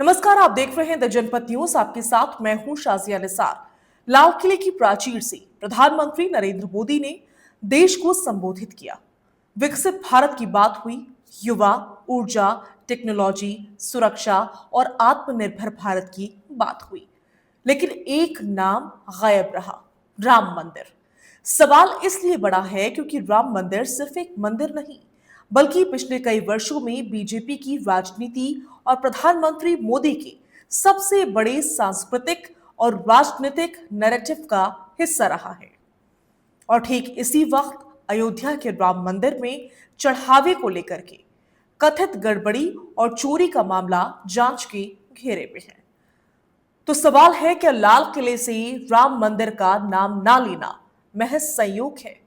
नमस्कार, आप देख रहे हैं द जनपद न्यूज। आपके साथ मैं हूं शाजिया निसार। लाल किले की प्राचीर से प्रधानमंत्री नरेंद्र मोदी ने देश को संबोधित किया। विकसित भारत की बात हुई। युवा, ऊर्जा, टेक्नोलॉजी, सुरक्षा और आत्मनिर्भर भारत की बात हुई। लेकिन एक नाम गायब रहा, राम मंदिर। सवाल इसलिए बड़ा है क्योंकि राम मंदिर सिर्फ एक मंदिर नहीं, बल्कि पिछले कई वर्षों में बीजेपी की राजनीति और प्रधानमंत्री मोदी के सबसे बड़े सांस्कृतिक और राजनीतिक नैरेटिव का हिस्सा रहा है। और ठीक इसी वक्त अयोध्या के राम मंदिर में चढ़ावे को लेकर के कथित गड़बड़ी और चोरी का मामला जांच के घेरे में है। तो सवाल है कि लाल किले से राम मंदिर का नाम ना लेना महज संयोग है,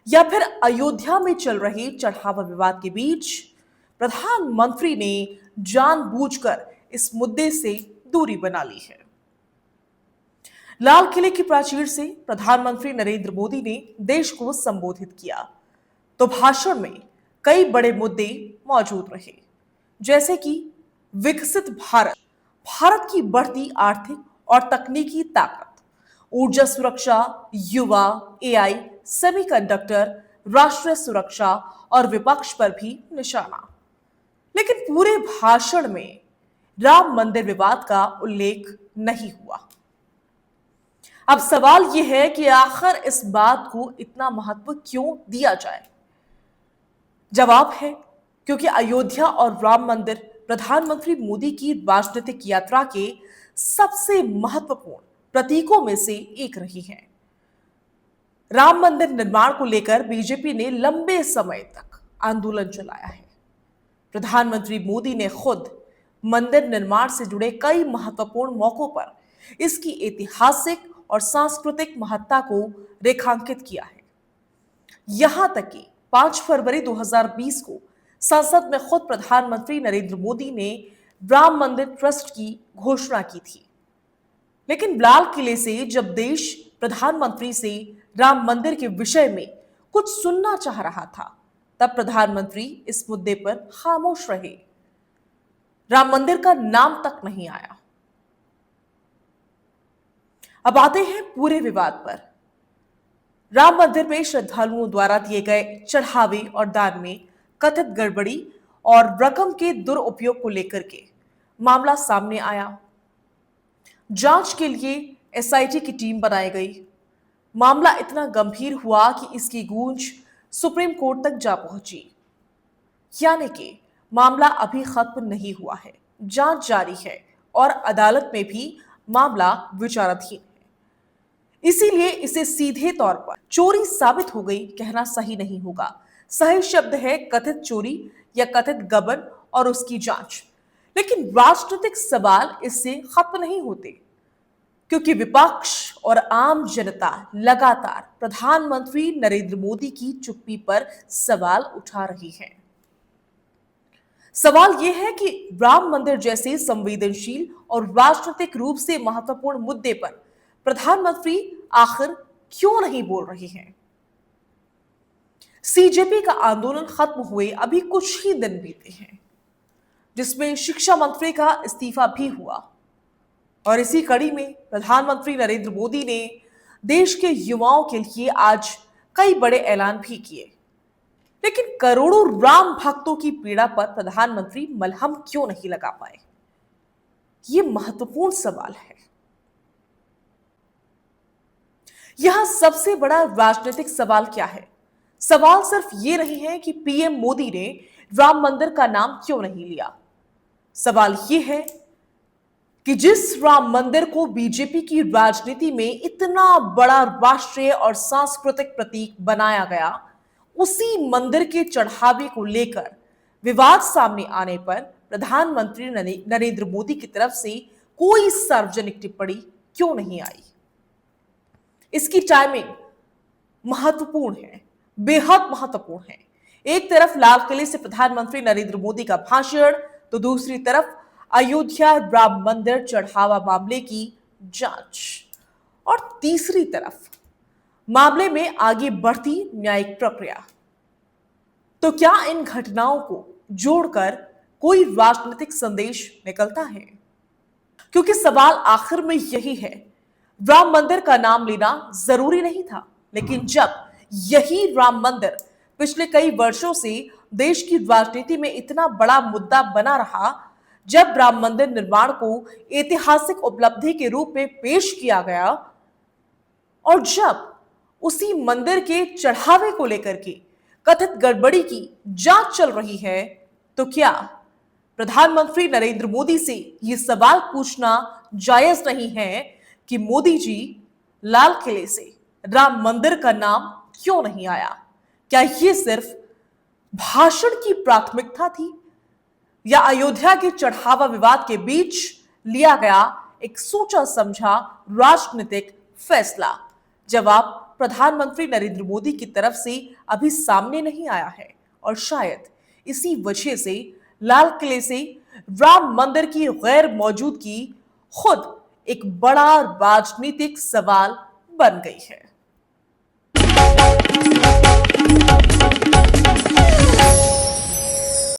या फिर अयोध्या में चल रहे चढ़ावा विवाद के बीच प्रधानमंत्री ने जानबूझकर इस मुद्दे से दूरी बना ली है। लाल किले की प्राचीर से प्रधानमंत्री नरेंद्र मोदी ने देश को संबोधित किया तो भाषण में कई बड़े मुद्दे मौजूद रहे, जैसे कि विकसित भारत, भारत की बढ़ती आर्थिक और तकनीकी ताकत, ऊर्जा सुरक्षा, युवा, एआई, सेमीकंडक्टर, राष्ट्रीय सुरक्षा और विपक्ष पर भी निशाना। लेकिन पूरे भाषण में राम मंदिर विवाद का उल्लेख नहीं हुआ। अब सवाल यह है कि आखिर इस बात को इतना महत्व क्यों दिया जाए। जवाब है क्योंकि अयोध्या और राम मंदिर प्रधानमंत्री मोदी की राजनीतिक यात्रा के सबसे महत्वपूर्ण प्रतीकों में से एक रही है। राम मंदिर निर्माण को लेकर बीजेपी ने लंबे समय तक आंदोलन चलाया है। प्रधानमंत्री मोदी ने खुद मंदिर निर्माण से जुड़े कई महत्वपूर्ण मौकों पर इसकी ऐतिहासिक और सांस्कृतिक महत्ता को रेखांकित किया है। यहां तक कि 5 फरवरी 2020 को संसद में खुद प्रधानमंत्री नरेंद्र मोदी ने राम मंदिर ट्रस्ट की घोषणा की थी। लेकिन लाल किले से जब देश प्रधानमंत्री से राम मंदिर के विषय में कुछ सुनना चाह रहा था, तब प्रधानमंत्री इस मुद्दे पर खामोश रहे। राम मंदिर का नाम तक नहीं आया। अब आते हैं पूरे विवाद पर। राम मंदिर में श्रद्धालुओं द्वारा दिए गए चढ़ावे और दान में कथित गड़बड़ी और रकम के दुरुपयोग को लेकर के मामला सामने आया। जांच के लिए एसआईटी की टीम बनाई गई। मामला इतना गंभीर हुआ कि इसकी गूंज सुप्रीम कोर्ट तक जा पहुंची। यानी कि मामला अभी खत्म नहीं हुआ है, जांच जारी है और अदालत में भी मामला विचाराधीन है। इसीलिए इसे सीधे तौर पर चोरी साबित हो गई कहना सही नहीं होगा। सही शब्द है कथित चोरी या कथित गबन और उसकी जांच। लेकिन राजनीतिक सवाल इससे खत्म नहीं होते, क्योंकि विपक्ष और आम जनता लगातार प्रधानमंत्री नरेंद्र मोदी की चुप्पी पर सवाल उठा रही है। सवाल यह है कि राम मंदिर जैसे संवेदनशील और राजनीतिक रूप से महत्वपूर्ण मुद्दे पर प्रधानमंत्री आखिर क्यों नहीं बोल रहे हैं। सीजेपी का आंदोलन खत्म हुए अभी कुछ ही दिन बीते हैं, जिसमें शिक्षा मंत्री का इस्तीफा भी हुआ। और इसी कड़ी में प्रधानमंत्री नरेंद्र मोदी ने देश के युवाओं के लिए आज कई बड़े ऐलान भी किए। लेकिन करोड़ों राम भक्तों की पीड़ा पर प्रधानमंत्री मलहम क्यों नहीं लगा पाए, यह महत्वपूर्ण सवाल है। यहां सबसे बड़ा राजनीतिक सवाल क्या है? सवाल सिर्फ यह नहीं है कि पीएम मोदी ने राम मंदिर का नाम क्यों नहीं लिया। सवाल यह है कि जिस राम मंदिर को बीजेपी की राजनीति में इतना बड़ा राष्ट्रीय और सांस्कृतिक प्रतीक बनाया गया, उसी मंदिर के चढ़ावे को लेकर विवाद सामने आने पर प्रधानमंत्री नरेंद्र मोदी की तरफ से कोई सार्वजनिक टिप्पणी क्यों नहीं आई। इसकी टाइमिंग महत्वपूर्ण है, बेहद महत्वपूर्ण है। एक तरफ लाल किले से प्रधानमंत्री नरेंद्र मोदी का भाषण, तो दूसरी तरफ अयोध्या राम मंदिर चढ़ावा मामले की जांच, और तीसरी तरफ मामले में आगे बढ़ती न्यायिक प्रक्रिया। तो क्या इन घटनाओं को जोड़कर कोई राजनीतिक संदेश निकलता है? क्योंकि सवाल आखिर में यही है, राम मंदिर का नाम लेना जरूरी नहीं था, लेकिन जब यही राम मंदिर पिछले कई वर्षों से देश की राजनीति में इतना बड़ा मुद्दा बना रहा, जब राम मंदिर निर्माण को ऐतिहासिक उपलब्धि के रूप में पेश किया गया और जब उसी मंदिर के चढ़ावे को लेकर के कथित गड़बड़ी की जांच चल रही है, तो क्या प्रधानमंत्री नरेंद्र मोदी से यह सवाल पूछना जायज नहीं है कि मोदी जी, लाल किले से राम मंदिर का नाम क्यों नहीं आया? क्या यह सिर्फ भाषण की प्राथमिकता थी या अयोध्या के चढ़ावा विवाद के बीच लिया गया एक सोचा समझा राजनीतिक फैसला? जवाब प्रधानमंत्री नरेंद्र मोदी की तरफ से अभी सामने नहीं आया है और शायद इसी वजह से लाल किले से राम मंदिर की गैर मौजूदगी खुद एक बड़ा राजनीतिक सवाल बन गई है।